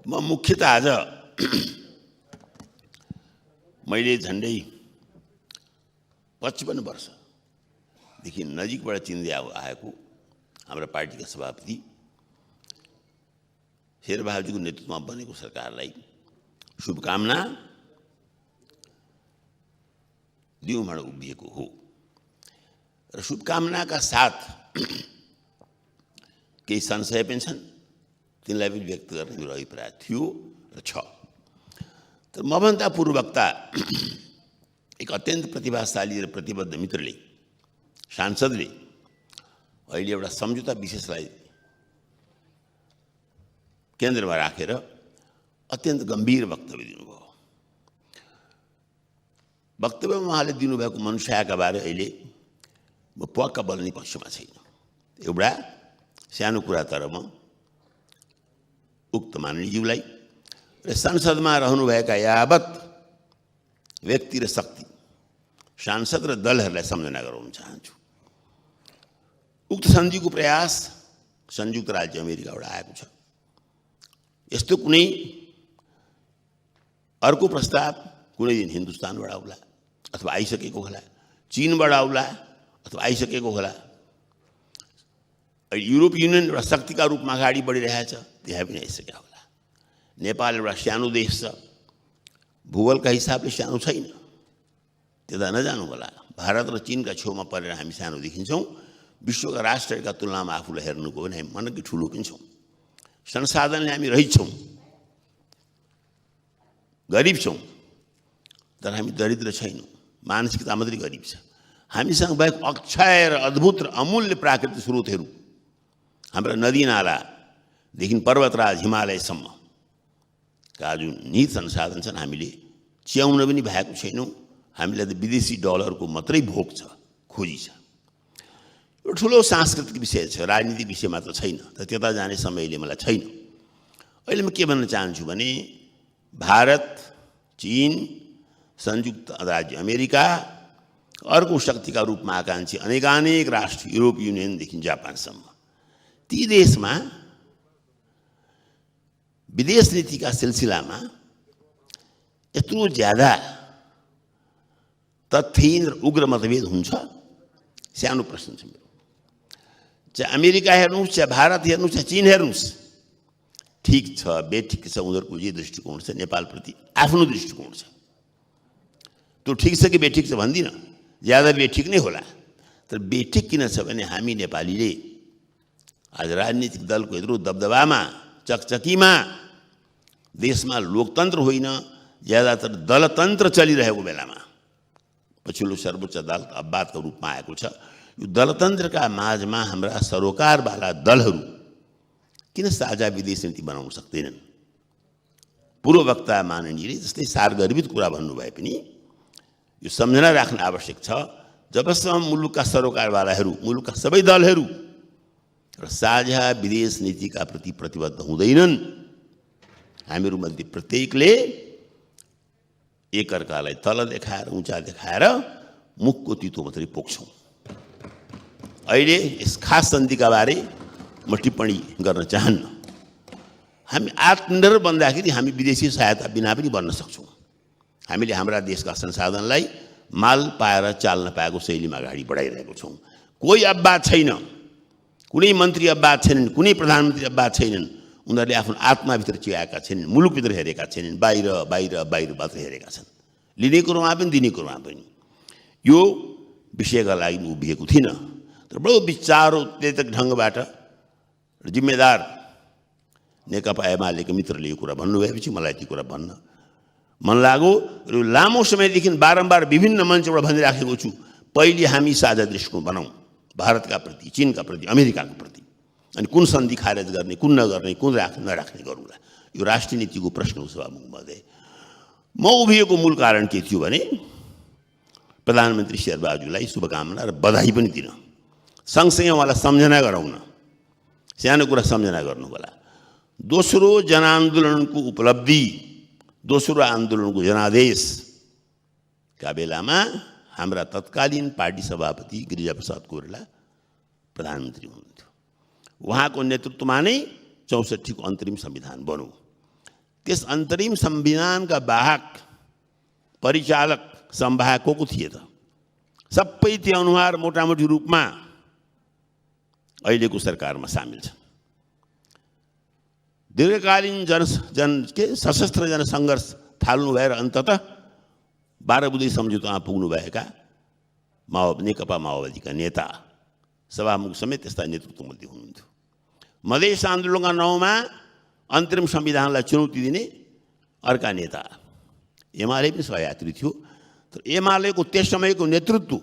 म मुख्यतः आज मैले झन्डै 55 वर्षदेखि नजिकबाट चिन्दै आएको हाम्रो पार्टीका सभापति शेरबहादुरजीको नेतृत्वमा बनेको सरकारलाई शुभकामना दिउँ भनेर उभिएको हो र शुभकामनाका साथ केही संशय पनि छन्, तिनलाई पनि व्यक्त गर्ने मेरो अभिप्राय थियो र छ। तर मभन्दा पूर्ववक्ता एक अत्यन्त प्रतिभाशाली र प्रतिबद्ध मित्रले, सांसदले अहिले एउटा सम्झौता विशेषलाई केन्द्रमा राखेर अत्यन्त गम्भीर वक्तव्य दिनुभयो। वक्तव्यमा उहाँले दिनुभएको मनुष्यका बारे अहिले म पक्का बोल्ने पक्षमा छैन। एउटा सानो कुरा तर म उक्त माननीयज्यूलाई र संसदमा रहनुभएका यावत व्यक्ति र शक्ति, सांसद र दलहरूलाई सम्झना गराउन चाहन्छु। उक्त सन्धिको प्रयास संयुक्त राज्य अमेरिकाबाट आएको छ। यस्तो कुनै अर्को प्रस्ताव कुनै दिन हिन्दुस्तानबाट आउला अथवा आइसकेको होला, चीनबाट आउला अथवा आइसकेको होला। युरोप युनियन एउटा शक्तिका रूपमा अगाडि बढिरहेछ, त्यहाँ पनि आइसकेको होला। नेपाल एउटा सानो देश छ, भूगोलका हिसाबले सानो छैन, त्यता नजानु होला। भारत र चीनका छेउमा परेर हामी सानो देखिन्छौँ। विश्वका राष्ट्रहरूका तुलनामा आफूलाई हेर्नुको भने हामी मनकै ठुलो पनि छौँ। संसाधनले हामी रहित छौँ, गरिब छौँ, तर हामी दरिद्र छैनौँ। मानसिकता मात्रै गरिब छ। हामीसँग भएको अक्षय र अद्भुत र अमूल्य प्राकृतिक स्रोतहरू, हाम्रा नदी नालादेखि पर्वतराज हिमालयसम्मका जुन निहित संसाधन छन्, हामीले च्याउन पनि भएको छैनौँ। हामीलाई त विदेशी डलरको मात्रै भोग छ, खोजी छ। यो ठुलो सांस्कृतिक विषय छ, राजनीतिक विषय मात्र छैन। तर त्यता जाने समयले मलाई छैन। अहिले म के भन्न चाहन्छु भने भारत, चीन, संयुक्त राज्य अमेरिका, अर्को शक्तिका रूपमा आकाङ्क्षी अनेकानेक राष्ट्र, युरोप युनियनदेखि जापानसम्म, ती देशमा विदेश नीतिका सिलसिलामा यत्रो ज्यादा तथ्यहीन र उग्र मतभेद हुन्छ। सानो प्रश्न छ मेरो। चाहे अमेरिका हेर्नुहोस्, चाहे भारत हेर्नुहोस्, चाहे चीन हेर्नुहोस्, ठिक छ, बेठिक छ, उनीहरूको जे दृष्टिकोण छ, नेपालप्रति आफ्नो दृष्टिकोण छ। त्यो ठिक छ कि बेठिक छ भन्दिनँ, ज्यादा बेठिक नै होला। तर बेठिक किन छ भने हामी नेपालीले आज राजनीतिक दलको यत्रो दबदबामा, चकचकीमा, देशमा लोकतन्त्र होइन ज्यादातर दलतन्त्र चलिरहेको बेलामा, पछिल्लो सर्वोच्च अदालत अपवादको रूपमा आएको छ। यो दलतन्त्रका माझमा हाम्रा सरोकारवाला दलहरू किन साझा विदेश नीति बनाउन सक्दैनन्? पूर्ववक्ता माननीयले जस्तै सारगर्भित कुरा भन्नुभए पनि यो सम्झना राख्न आवश्यक छ, जबसम्म मुलुकका सरोकारवालाहरू, मुलुकका सबै दलहरू र साझा विदेश नीतिका प्रति प्रतिबद्ध हुँदैनन्, हामीहरूमध्ये प्रत्येकले एकअर्कालाई तल देखाएर, उँचा देखाएर मुखको तितो मात्रै पोख्छौँ। अहिले यस खास सन्धिका बारे म टिप्पणी गर्न चाहन्न। हामी आत्मनिर्भर बन्दाखेरि हामी विदेशी सहायता बिना पनि बन्न सक्छौँ। हामीले हाम्रा देशका संसाधनलाई माल पाएर चाल्न पाएको शैलीमा अगाडि बढाइरहेको छौँ। कोही अपवाद छैन, कुनै मन्त्री अपवाद छैनन्, कुनै प्रधानमन्त्री अपवाद छैनन्। उनीहरूले आफ्नो आत्माभित्र चियाएका छैनन्, मुलुकभित्र हेरेका छैनन्, बाहिर बाहिर बाहिर मात्र हेरेका छन्। लिने कुरोमा पनि दिने कुरोमा पनि। यो विषयका लागि उभिएको थिइनँ। तर बडो विचारोत्तेजक ढङ्गबाट जिम्मेदार नेकपा एमालेका मित्रले यो कुरा भन्नुभएपछि मलाई त्यो कुरा भन्न मन लाग्यो। र लामो समयदेखि बारम्बार विभिन्न मञ्चबाट भनिराखेको छु, पहिले हामी साझा दृष्टिकोण बनाऊँ, भारतका प्रति, चीनका प्रति, अमेरिकाका प्रति। अनि कुन सन्धि खारेज गर्ने, कुन नगर्ने, कुन नराख्ने गरौँला। यो राष्ट्रिय नीतिको प्रश्न हो सभामुख महोदय। म उभिएको मूल कारण के थियो भने प्रधानमन्त्री शेरबहादुरलाई शुभकामना र बधाई पनि दिन, सँगसँगै उहाँलाई सम्झना गराउन, सानो कुरा सम्झना गर्नु होला। दोस्रो जनआन्दोलनको उपलब्धि, दोस्रो आन्दोलनको जनादेशका बेलामा हाम्रा तत्कालीन पार्टी सभापति गिरिजाप्रसाद कोइराला प्रधानमन्त्री हुनुहुन्थ्यो। उहाँको नेतृत्वमा नै 64 को अन्तरिम संविधान बन्यो। त्यस अन्तरिम संविधानका वाहक परिचालक संवाहक को थिए त सबै त्यो अनुहार मोटामोटी रूपमा अहिलेको सरकारमा सामेल छन्। दीर्घकालीन सशस्त्र जनसङ्घर्ष थाल्नु भएर अन्ततः 12 बुँदे सम्झौतामा पुग्नुभएका नेकपा माओवादीका नेता सभामुख समेत त्यस्ता नेतृत्वमध्ये हुनुहुन्थ्यो। मधेस आन्दोलनका नाउँमा अन्तरिम संविधानलाई चुनौती दिने अर्का नेता एमाले पनि सहयात्री थियो। तर एमालेको त्यस समयको नेतृत्व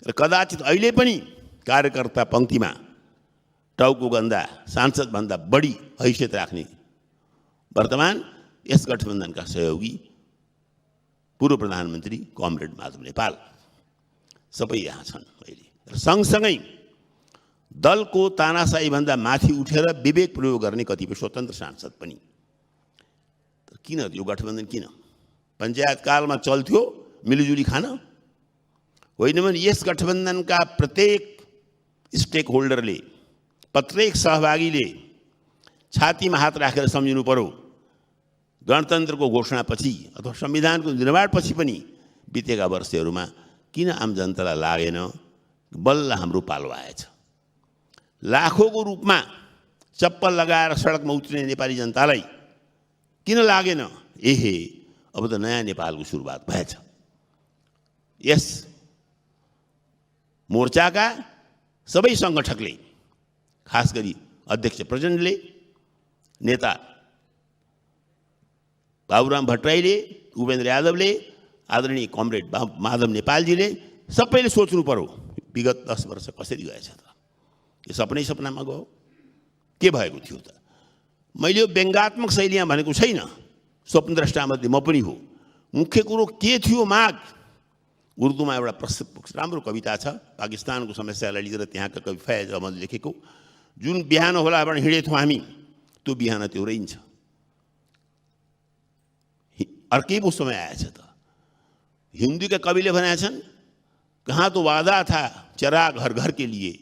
र कदाचित अहिले पनि कार्यकर्ता पङ्क्तिमा टाउको गन्दा सांसदभन्दा बढी हैसियत राख्ने वर्तमान यस गठबन्धनका सहयोगी पूर्व प्रधानमन्त्री कमरेड माधव नेपाल सबै यहाँ छन् अहिले। र सँगसँगै दलको तानाशाहीभन्दा माथि उठेर विवेक प्रयोग गर्ने कतिपय स्वतन्त्र सांसद पनि। तर किन यो गठबन्धन किन? पञ्चायत कालमा चल्थ्यो मिलिजुली खान होइन भने यस गठबन्धनका प्रत्येक स्टेक होल्डरले प्रत्येक सहभागीले छातीमा हात राखेर सम्झिनु पर्यो गणतन्त्रको घोषणापछि अथवा संविधानको निर्माणपछि पनि बितेका वर्षहरूमा किन आम जनतालाई लागेन बल्ल हाम्रो पालो आएछ। लाखौँको रूपमा चप्पल लगाएर सडकमा उत्रिने नेपाली जनतालाई किन लागेन एहे अब त नयाँ नेपालको सुरुवात भएछ। यस मोर्चाका सबै सङ्गठकले खास गरी अध्यक्ष प्रचण्डले नेता बाबुराम भट्टराईले उपेन्द्र यादवले आदरणीय कमरेड माधव नेपालजीले सबैले सोच्नु पर्यो विगत 10 वर्ष कसरी गएछ त? यो सपनामा गयो के भएको थियो त? मैले यो व्यङ्गात्मक शैलीमा भनेको छैन, स्वप्नद्रष्टामध्ये म पनि हो। मुख्य कुरो के थियो माग? उर्दूमा एउटा राम्रो कविता छ पाकिस्तानको समस्यालाई लिएर त्यहाँका कवि फैज अहमद लेखेको, जुन बिहान होला भनेर हिँडेथ्यौँ हामी त्यो बिहान त्यो रहन्छ। अर्कै पो समय आएछ त। हिंदी के कवि ने बनाए छन् कहाँ तो वादा था चिराग हर घर के लिए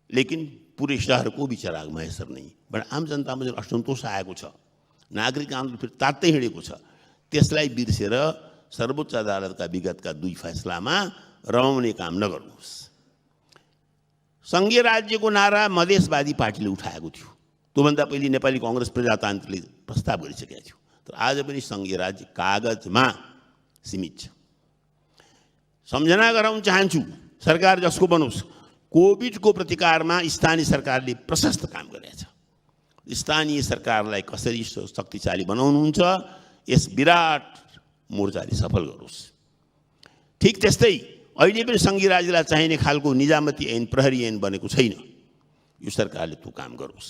लेकिन पूरे शहर को भी चिराग मैसर नहीं। बट आम जनता में जो असन्तोष आएको छ, नागरिक आन्दोलन फिर तात्तै हिँडेको छ, त्यसलाई बिर्सेर सर्वोच्च अदालतका विगतका 2 फैसलामा रमाउने काम नगर्नुहोस्। संघीय राज्यको नारा मधेसवादी पार्टीले उठाएको थियो, त्योभन्दा पहिले नेपाली कांग्रेस प्रजातान्त्रिकले प्रस्ताव गरिसकेको थियो। तर आज पनि संघीय राज्य कागजमा सीमित छ। सम्झना गराउन चाहन्छु सरकार जसको बनोस्, कोभिडको प्रतिकारमा स्थानीय सरकारले प्रशस्त काम गरेको छ। स्थानीय सरकारलाई कसरी शक्तिशाली बनाउनुहुन्छ यस विराट मोर्चाले सफल गरोस्। ठीक त्यस्तै अहिले पनि संघीय राज्यलाई चाहिने खालको निजामती ऐन प्रहरी ऐन बनेको छैन, यो सरकारले त्यो काम गरोस्।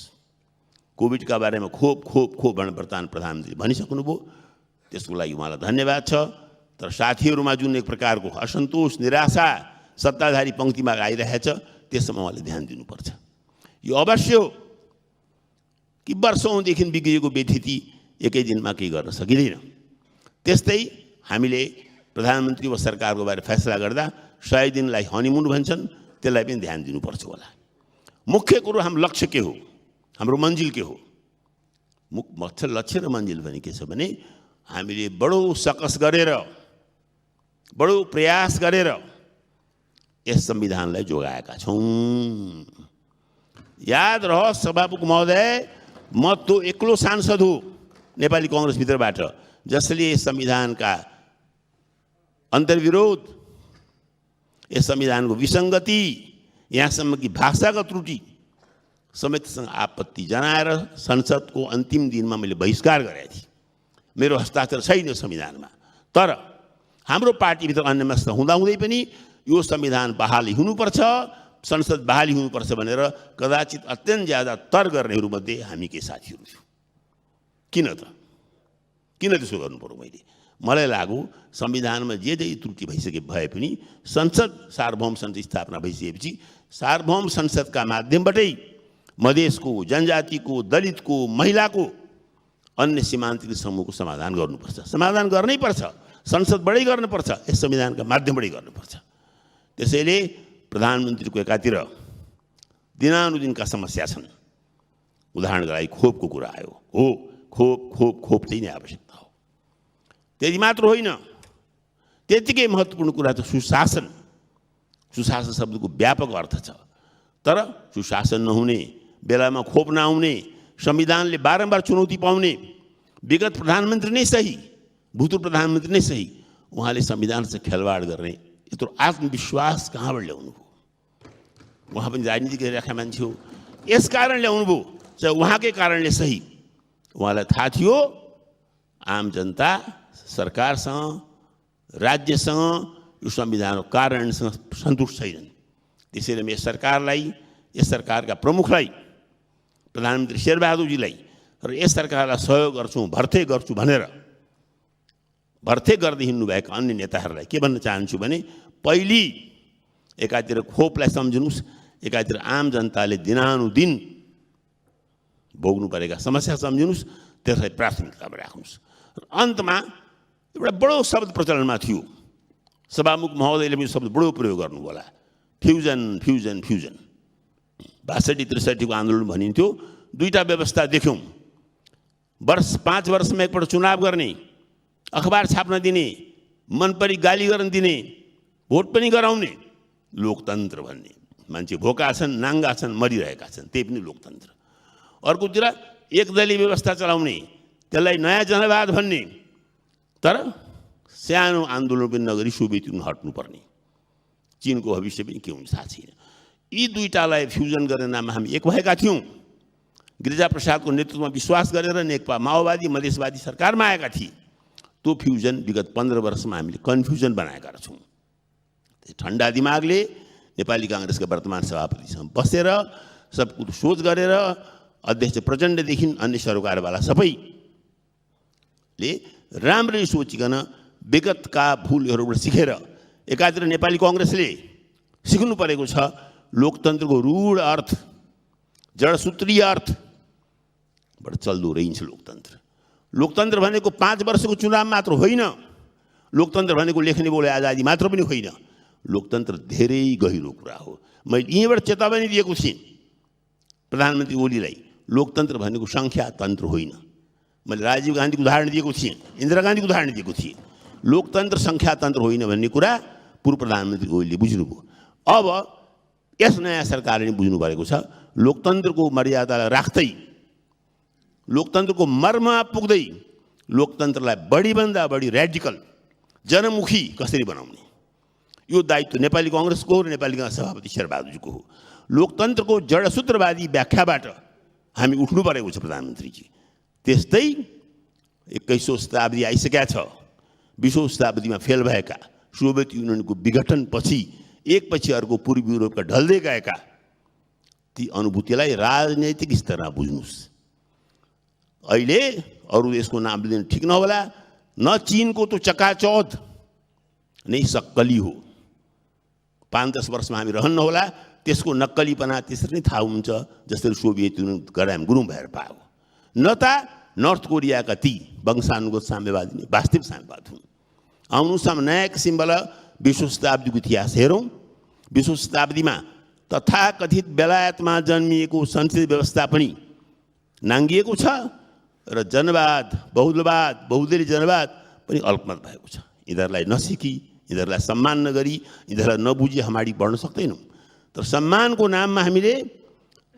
कोभिडका बारेमा खोप प्रधानमन्त्री भनिसक्नुभयो, त्यसको लागि उहाँलाई धन्यवाद छ। तर साथीहरूमा जुन एक प्रकारको असन्तोष निराशा सत्ताधारी पंक्तिमा आइरहेछ त्यसमा उहाँले ध्यान दिनुपर्छ। यो अवश्य हो कि वर्षौंदेखि बिग्रिएको व्यथिति एकै दिनमा केही गर्न सकिँदैन। त्यस्तै हामीले प्रधानमन्त्री वा सरकारको बारे फैसला गर्दा 100 दिनलाई हनीमुन भन्छन्, त्यसलाई पनि ध्यान दिनुपर्छ होला। मुख्य कुरो हाम्रो लक्ष्य के हो, हाम्रो मन्जिल के हो? मुख्य लक्ष्य र मन्जिल भने के छ भने हामीले बडो सकस गरेर बडो प्रयास गरेर यस संविधानलाई जोगाएका छौं। याद रहोस् सभामुख महोदय, म तो एक्लो सांसद हो नेपाली कांग्रेस भित्रबाट जसले यस संविधानका अन्तर्विरोध, यस संविधानको विसङ्गति, यहाँसम्म कि भाषागत त्रुटि समेतसँग आपत्ति जनाएर संसदको अन्तिम दिनमा मैले बहिष्कार गरेको थिएँ। मेरो हस्ताक्षर छैन संविधानमा। तर हाम्रो पार्टीभित्र अन्यमनस्क हुँदाहुँदै पनि यो संविधान बहाली हुनुपर्छ, संसद बहाली हुनुपर्छ भनेर कदाचित अत्यन्त ज्यादा तर गर्नेहरूमध्ये हामी के साथीहरू छौँ। किन त्यसो गर्नु पर्यो? मलाई लाग्यो संविधानमा जे त्रुटि भए पनि संसद सार्वभौम संसद स्थापना भइसकेपछि सार्वभौम संसदका माध्यमबाटै मधेसको, जनजातिको, दलितको, महिलाको, अन्य सीमान्तरिक समूहको समाधान गर्नुपर्छ। समाधान गर्नै पर्छ, संसदबाटै गर्नुपर्छ, यस संविधानका माध्यमबाटै गर्नुपर्छ। त्यसैले प्रधानमन्त्रीको एकातिर दिनानुदिनका समस्या छन्। उदाहरणका लागि खोपको कुरा आयो, हो खोप्दै नै आवश्यकता हो। त्यति मात्र होइन, त्यतिकै महत्त्वपूर्ण कुरा त सुशासन। सुशासन शब्दको व्यापक अर्थ छ, तर सुशासन नहुने, बेलामा खोप नआउने, संविधानले बारम्बार चुनौती पाउने, विगत प्रधानमन्त्री नै सही, भूतपूर्व प्रधानमन्त्री नै सही, उहाँले संविधानसँग खेलवाड गर्ने यत्रो आत्मविश्वास कहाँबाट ल्याउनु भयो? उहाँ पनि राजनीति गरिरहेका मान्छे हो, यस कारण ल्याउनु भयो, चाहे उहाँकै कारणले सही। उहाँलाई थाहा थियो आम जनता सरकारसँग, राज्यसँग, यो संविधानको कारणसँग सन्तुष्ट छैनन्। त्यसैले यस सरकारलाई, यस सरकारका प्रमुखलाई, प्रधानमन्त्री शेरबहादुरजीलाई र यस सरकारलाई सहयोग गर्छौँ, भर्थे गर्छु भनेर भर्थे गर्दै हिँड्नुभएका अन्य नेताहरूलाई के भन्न चाहन्छु भने, पहिली एकातिर खोपलाई सम्झिनुहोस्, एकातिर आम जनताले दिनानुदिन भोग्नु परेका समस्या सम्झिनुहोस्, त्यसलाई प्राथमिकतामा राख्नुहोस्। र अन्तमा एउटा बडो शब्द प्रचलनमा थियो, सभामुख महोदयले पनि शब्द बडो प्रयोग गर्नुभयो होला, फ्युजन फ्युजन फ्युजन। 62-63 को आन्दोलन भनिन्थ्यो, दुईटा व्यवस्था देख्यौँ, 5 वर्षमा एकपल्ट चुनाव गर्ने, अखबार छाप्न दिने, मनपरी गाली गर्न दिने, भोट पनि गराउने, लोकतन्त्र भन्ने। मान्छे भोका छन्, नाङ्गा छन्, मरिरहेका छन्, त्यही पनि लोकतन्त्र। अर्कोतिर एकदलीय व्यवस्था चलाउने, त्यसलाई नयाँ जनवाद भन्ने, तर सानो आन्दोलन पनि नगरी सोभियत युनियन हट्नुपर्ने। चीनको भविष्य पनि के हुन्छ थाहा छैन। यी दुईटालाई फ्युजन गर्ने नाममा हामी एक भएका थियौँ। गिरिजाप्रसादको नेतृत्वमा विश्वास गरेर नेकपा माओवादी मधेसवादी सरकारमा आएका थिए। त्यो फ्युजन विगत 15 वर्षमा हामीले कन्फ्युजन बनाएका छौँ। ठन्डा दिमागले नेपाली काङ्ग्रेसका वर्तमान सभापतिसँग बसेर सब कुछ सोच गरेर अध्यक्ष प्रचण्डदेखि अन्य सरोकारवाला सबैले राम्ररी सोचिकन विगतका भुलहरूबाट सिकेर एकातिर नेपाली काङ्ग्रेसले सिक्नु परेको छ लोकतन्त्रको रूढ अर्थ, जडसूत्रीय अर्थबाट चल्दो रहन्छ लोकतन्त्र। लोकतन्त्र भनेको 5 वर्षको चुनाव मात्र होइन, लोकतन्त्र भनेको लेख्ने बोले आजादी मात्र पनि होइन, लोकतन्त्र धेरै गहिरो कुरा हो। मैले यहीँबाट चेतावनी दिएको थिएँ प्रधानमन्त्री ओलीलाई, लोकतन्त्र भनेको सङ्ख्यातन्त्र होइन। मैले राजीव गान्धीको उदाहरण दिएको थिएँ, इन्दिरा गान्धीको उदाहरण दिएको थिएँ। लोकतन्त्र सङ्ख्यातन्त्र होइन भन्ने कुरा पूर्व प्रधानमन्त्री ओलीले बुझ्नुभयो। अब यस नयाँ सरकारले बुझ्नु भएको छ, लोकतन्त्रको मर्यादालाई राख्दै, लोकतन्त्रको मर्ममा पुग्दै, लोकतन्त्रलाई बढीभन्दा बढी र्याडिकल, जनमुखी कसरी बनाउने, यो दायित्व नेपाली काङ्ग्रेसको र नेपाली काङ्ग्रेस सभापति शेरबहादुरजीको हो। लोकतन्त्रको जडसूत्रवादी व्याख्याबाट हामी उठ्नु परेको छ प्रधानमन्त्रीजी। त्यस्तै 21औं शताब्दी आइसकेका छ। 20औं शताब्दीमा फेल भएका सोभियत युनियनको विघटनपछि एकपछि अर्को पूर्वी युरोपका ढल्दै गएका ती अनुभूतिलाई राजनैतिक स्तरमा बुझ्नुहोस्। अहिले अरू देशको नाम लिनु ठिक नहोला, न चीनको त्यो चकाचौध नै सक्कली हो। 5-10 वर्षमा हामी रहन्न होला, त्यसको नक्कलीपना त्यसरी नै थाहा हुन्छ जसरी सोभियत युनियन गराम गुरुङ भएर पायो। न त नर्थ कोरियाका ती वंशानुगत साम्यवादी नै वास्तविक साम्यवाद हुन्। आउनुहोस् हामी नयाँ किसिमबाट 20औं शताब्दीको इतिहास हेरौँ। 20औं शताब्दीमा तथाकथित बेलायतमा जन्मिएको संसदीय व्यवस्था पनि नाङ्गिएको छ र जनवाद, बहुलवाद, बहुदलीय जनवाद पनि अल्पमत भएको छ। यिनीहरूलाई नसिकी, यिनीहरूलाई सम्मान नगरी, यिनीहरूलाई नबुझी हामी अगाडि बढ्न सक्दैनौँ। तर सम्मानको नाममा हामीले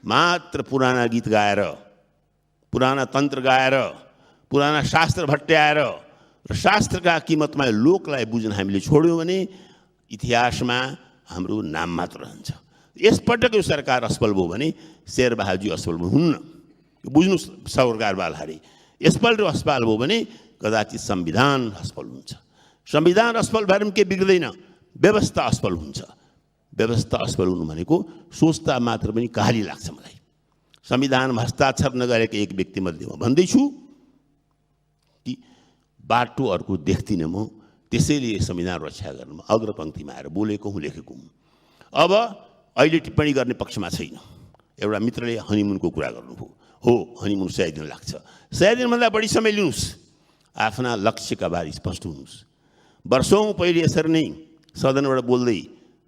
मात्र पुराना गीत गाएर, पुराना तन्त्र गाएर, पुराना शास्त्र भट्ट्याएर र शास्त्रका किमतमा लोकलाई बुझ्न हामीले छोड्यौँ भने इतिहासमा हाम्रो नाम मात्र रहन्छ। यसपटक यो सरकार असफल भयो भने शेरबहादुरजी असफल हुन्न, बुझ्नुहोस् सरकारवालाहरूले। यसपल्ट असफल भयो भने कदाचित संविधान असफल हुन्छ। संविधान असफल भएर के बिग्रिँदैन, व्यवस्था असफल हुन्छ। व्यवस्था असफल हुनु भनेको सोच्दा मात्र पनि कहाली लाग्छ मलाई। संविधानमा हस्ताक्षर नगरेको एक व्यक्तिमध्ये म भन्दैछु कि बाटो अर्को देख्दिनँ म, त्यसैले संविधान रक्षा गर्नुमा अग्रपङ्क्तिमा आएर बोलेको हुँ, लेखेको हुँ। अब अहिले टिप्पणी गर्ने पक्षमा छैन। एउटा मित्रले हनीमुनको कुरा गर्नुभयो, हो हनीमुन 100 दिन लाग्छ। 100 दिनभन्दा बढी समय लिनुहोस्, आफ्ना लक्ष्यका बारे स्पष्ट हुनुहोस्। वर्षौँ पहिले यसरी नै सदनबाट बोल्दै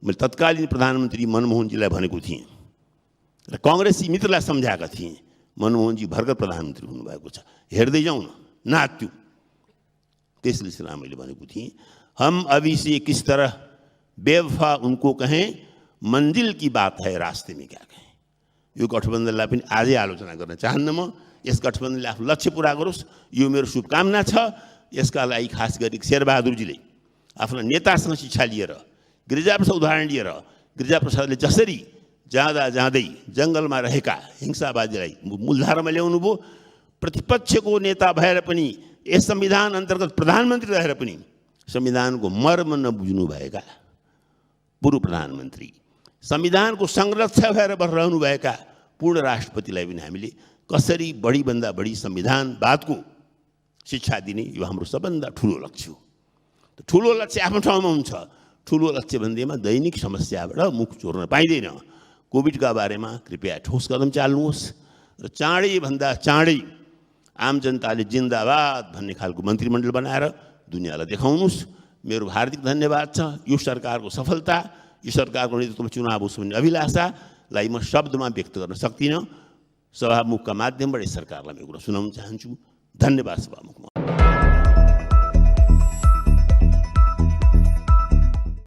मैले तत्कालीन प्रधानमन्त्री मनमोहनजीलाई भनेको थिएँ र काङ्ग्रेसी मित्रलाई सम्झाएका थिएँ, मनमोहनजी भर्खर प्रधानमन्त्री हुनुभएको छ, हेर्दै जाउँ न, नाच्यो। त्यसले चाहिँ मैले भनेको थिएँ, हम अभी से किस तरह बेवफा उनको कहें, मंजिल की बात है रास्ते में क्या कहें। यो गठबन्धनलाई पनि आजै आलोचना गर्न चाहन्न म। यस गठबन्धनले आफ्नो लक्ष्य पुरा गरोस्, यो मेरो शुभकामना छ। यसका लागि खास गरी शेरबहादुरजीले आफ्ना नेतासँग शिक्षा लिएर, गिरिजाप्रसाद उदाहरण लिएर, गिरिजाप्रसादले जसरी जाँदा जाँदै जङ्गलमा रहेका हिंसावादीलाई मूलधारामा ल्याउनु भयो, प्रतिपक्षको नेता भएर पनि यस संविधान अन्तर्गत प्रधानमन्त्री रहेर पनि संविधानको मर्म नबुझ्नुभएका पूर्व प्रधानमन्त्री, संविधानको संरक्षक भएर रहनुभएका पूर्ण राष्ट्रपतिलाई पनि हामीले कसरी बढीभन्दा बढी संविधानवादको शिक्षा दिने, यो हाम्रो सबभन्दा ठुलो लक्ष्य हो। ठुलो लक्ष्य आफ्नो ठाउँमा हुन्छ, ठुलो लक्ष्य भन्दैमा दैनिक समस्याबाट मुख चोर्न पाइँदैन। कोभिडका बारेमा कृपया ठोस कदम चाल्नुहोस् र चाँडैभन्दा चाँडै आम जनताले जिन्दाबाद भन्ने खालको मन्त्रीमण्डल बनाएर दुनियाँलाई देखाउनुहोस्। मेरो हार्दिक धन्यवाद छ। यो सरकारको सफलता, यो सरकारको नेतृत्वमा चुनाव होस् भन्ने अभिलाषालाई म शब्दमा व्यक्त गर्न सक्दिनँ। सभामुखका माध्यमबाट सरकारलाई म एउटा सुनाउन चाहन्छु। धन्यवाद सभामुख।